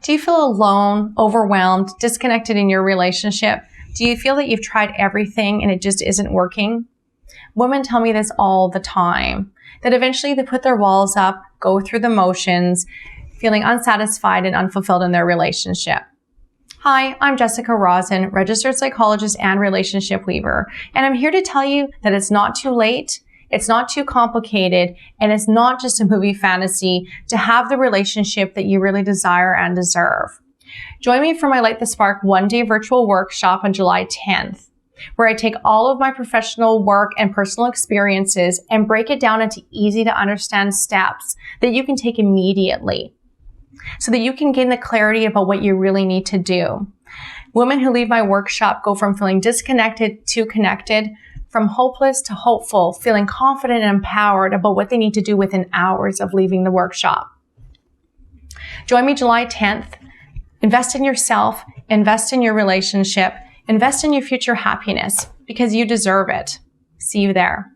Do you feel alone, overwhelmed, disconnected in your relationship? Do you feel that you've tried everything and it just isn't working? Women tell me this all the time, that eventually they put their walls up, go through the motions, feeling unsatisfied and unfulfilled in their relationship. Hi, I'm Jessica Rosen, registered psychologist and relationship weaver, and I'm here to tell you that it's not too late, it's not too complicated, and it's not just a movie fantasy to have the relationship that you really desire and deserve. Join me for my Light the Spark one-day virtual workshop on July 10th, where I take all of my professional work and personal experiences and break it down into easy to understand steps that you can take immediately, so that you can gain the clarity about what you really need to do. Women who leave my workshop go from feeling disconnected to connected, from hopeless to hopeful, feeling confident and empowered about what they need to do within hours of leaving the workshop. Join me July 10th. Invest in yourself, invest in your relationship, invest in your future happiness, because you deserve it. See you there.